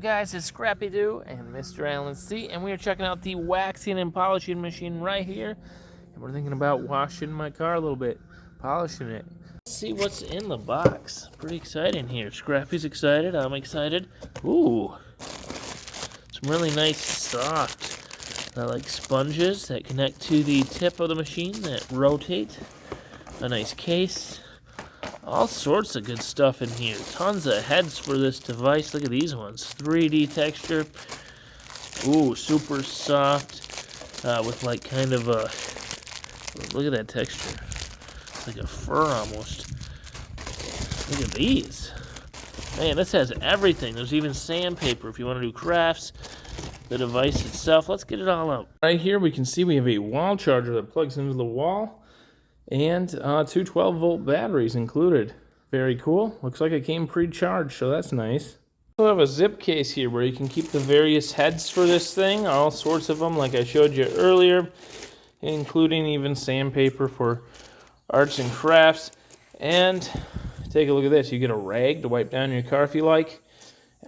Guys, it's Scrappy Doo and Mr. Alan C, and we are checking out the waxing and polishing machine right here. And we're thinking about washing my car a little bit, polishing it. Let's see what's in the box. Pretty exciting here. Scrappy's excited. I'm excited. Ooh, some really nice soft, like sponges that connect to the tip of the machine that rotate. A nice case. All sorts of good stuff in here. Tons of heads for this device. Look at these ones. 3D texture. Ooh, super soft. With like kind of a... Look at that texture. It's like a fur almost. Look at these. Man, this has everything. There's even sandpaper if you want to do crafts. The device itself. Let's get it all out. Right here we can see we have a wall charger that plugs into the wall. And two 12-volt batteries included. Very cool. Looks like it came pre-charged, so that's nice. We have a zip case here where you can keep the various heads for this thing. All sorts of them, like I showed you earlier, including even sandpaper for arts and crafts. And take a look at this. You get a rag to wipe down your car if you like.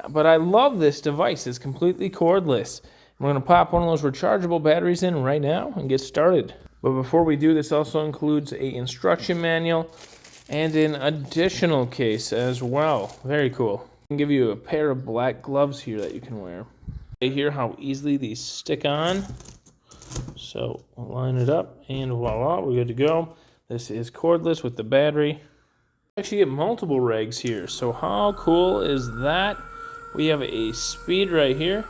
But I love this device. It's completely cordless. I'm going to pop one of those rechargeable batteries in right now and get started. But before we do, this also includes an instruction manual and an additional case as well. Very cool. I can give you a pair of black gloves here that you can wear. You hear how easily these stick on. So we'll line it up and voila, we're good to go. This is cordless with the battery. Actually get multiple rags here. So how cool is that? We have a speed right here.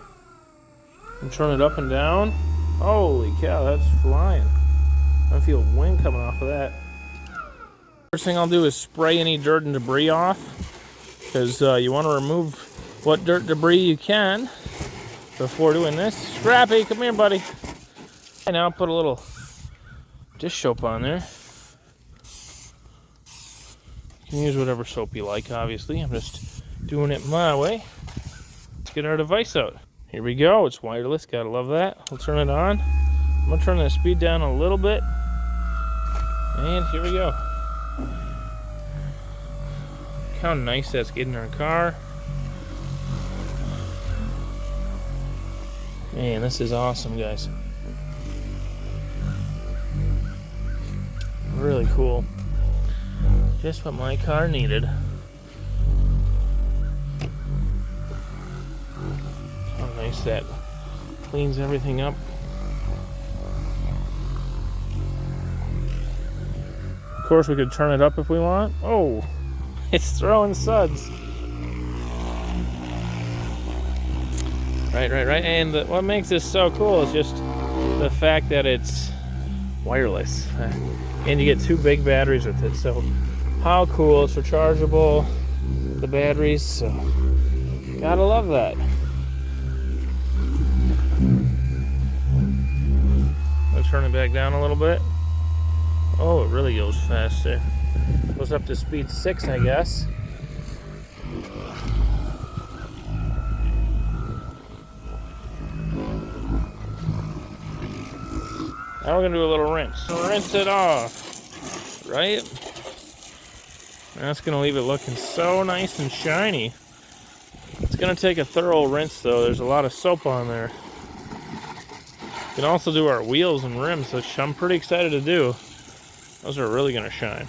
And turn it up and down. Holy cow, that's flying. I feel wind coming off of that. First thing I'll do is spray any dirt and debris off, because you want to remove what dirt debris you can before doing this. Scrappy, come here, buddy. And now I'll put a little dish soap on there. You can use whatever soap you like, obviously. I'm just doing it my way. Let's get our device out. Here we go. It's wireless. Gotta love that. We'll turn it on. I'm gonna turn the speed down a little bit. And here we go. Look how nice that's getting our car. Man, this is awesome, guys. Really cool. Just what my car needed. How nice that cleans everything up. Of course, we could turn it up if we want. Oh, it's throwing suds. Right. And what makes this so cool is just the fact that it's wireless. And you get two big batteries with it. So how cool. It's rechargeable. The batteries. So gotta love that. I'll turn it back down a little bit. Oh, it really goes fast there. Goes up to speed 6, I guess. Now we're going to do a little rinse. So rinse it off, right? That's going to leave it looking so nice and shiny. It's going to take a thorough rinse, though. There's a lot of soap on there. We can also do our wheels and rims, which I'm pretty excited to do. Those are really going to shine.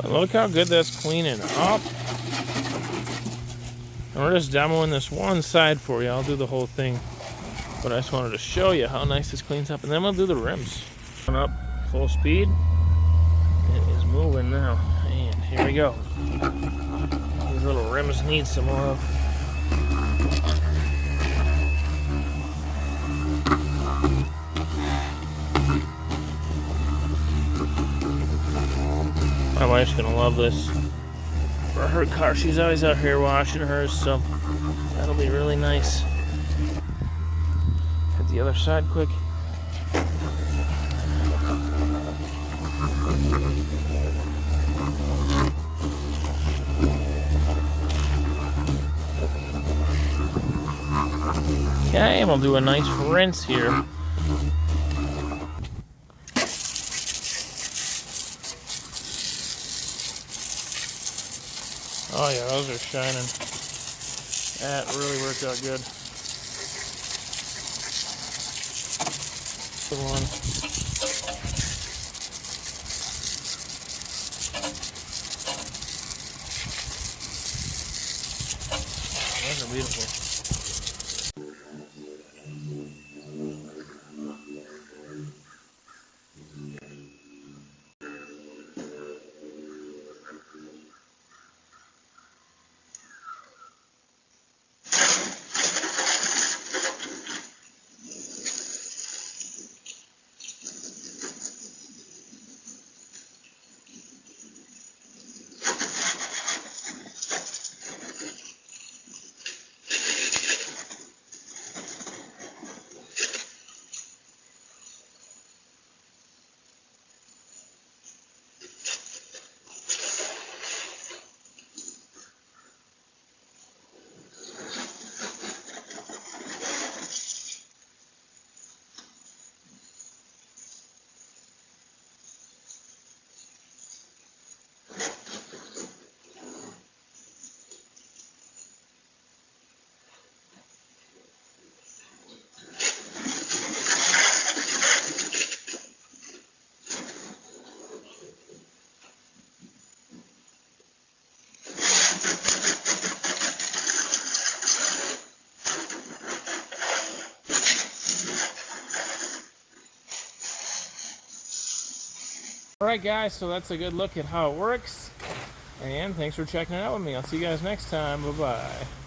Look how good that's cleaning up. And we're just demoing this one side for you. I'll do the whole thing. But I just wanted to show you how nice this cleans up. And then we'll do the rims. Up full speed. It is moving now. And here we go. These little rims need some more of. wife's gonna love this for her car. She's always out here washing hers, so that'll be really nice. Hit the other side quick. Okay, and we'll do a nice rinse here. Oh yeah, those are shining. That really worked out good. Good one. Wow, those are beautiful. Alright guys, so that's a good look at how it works. And thanks for checking it out with me. I'll see you guys next time. Bye-bye.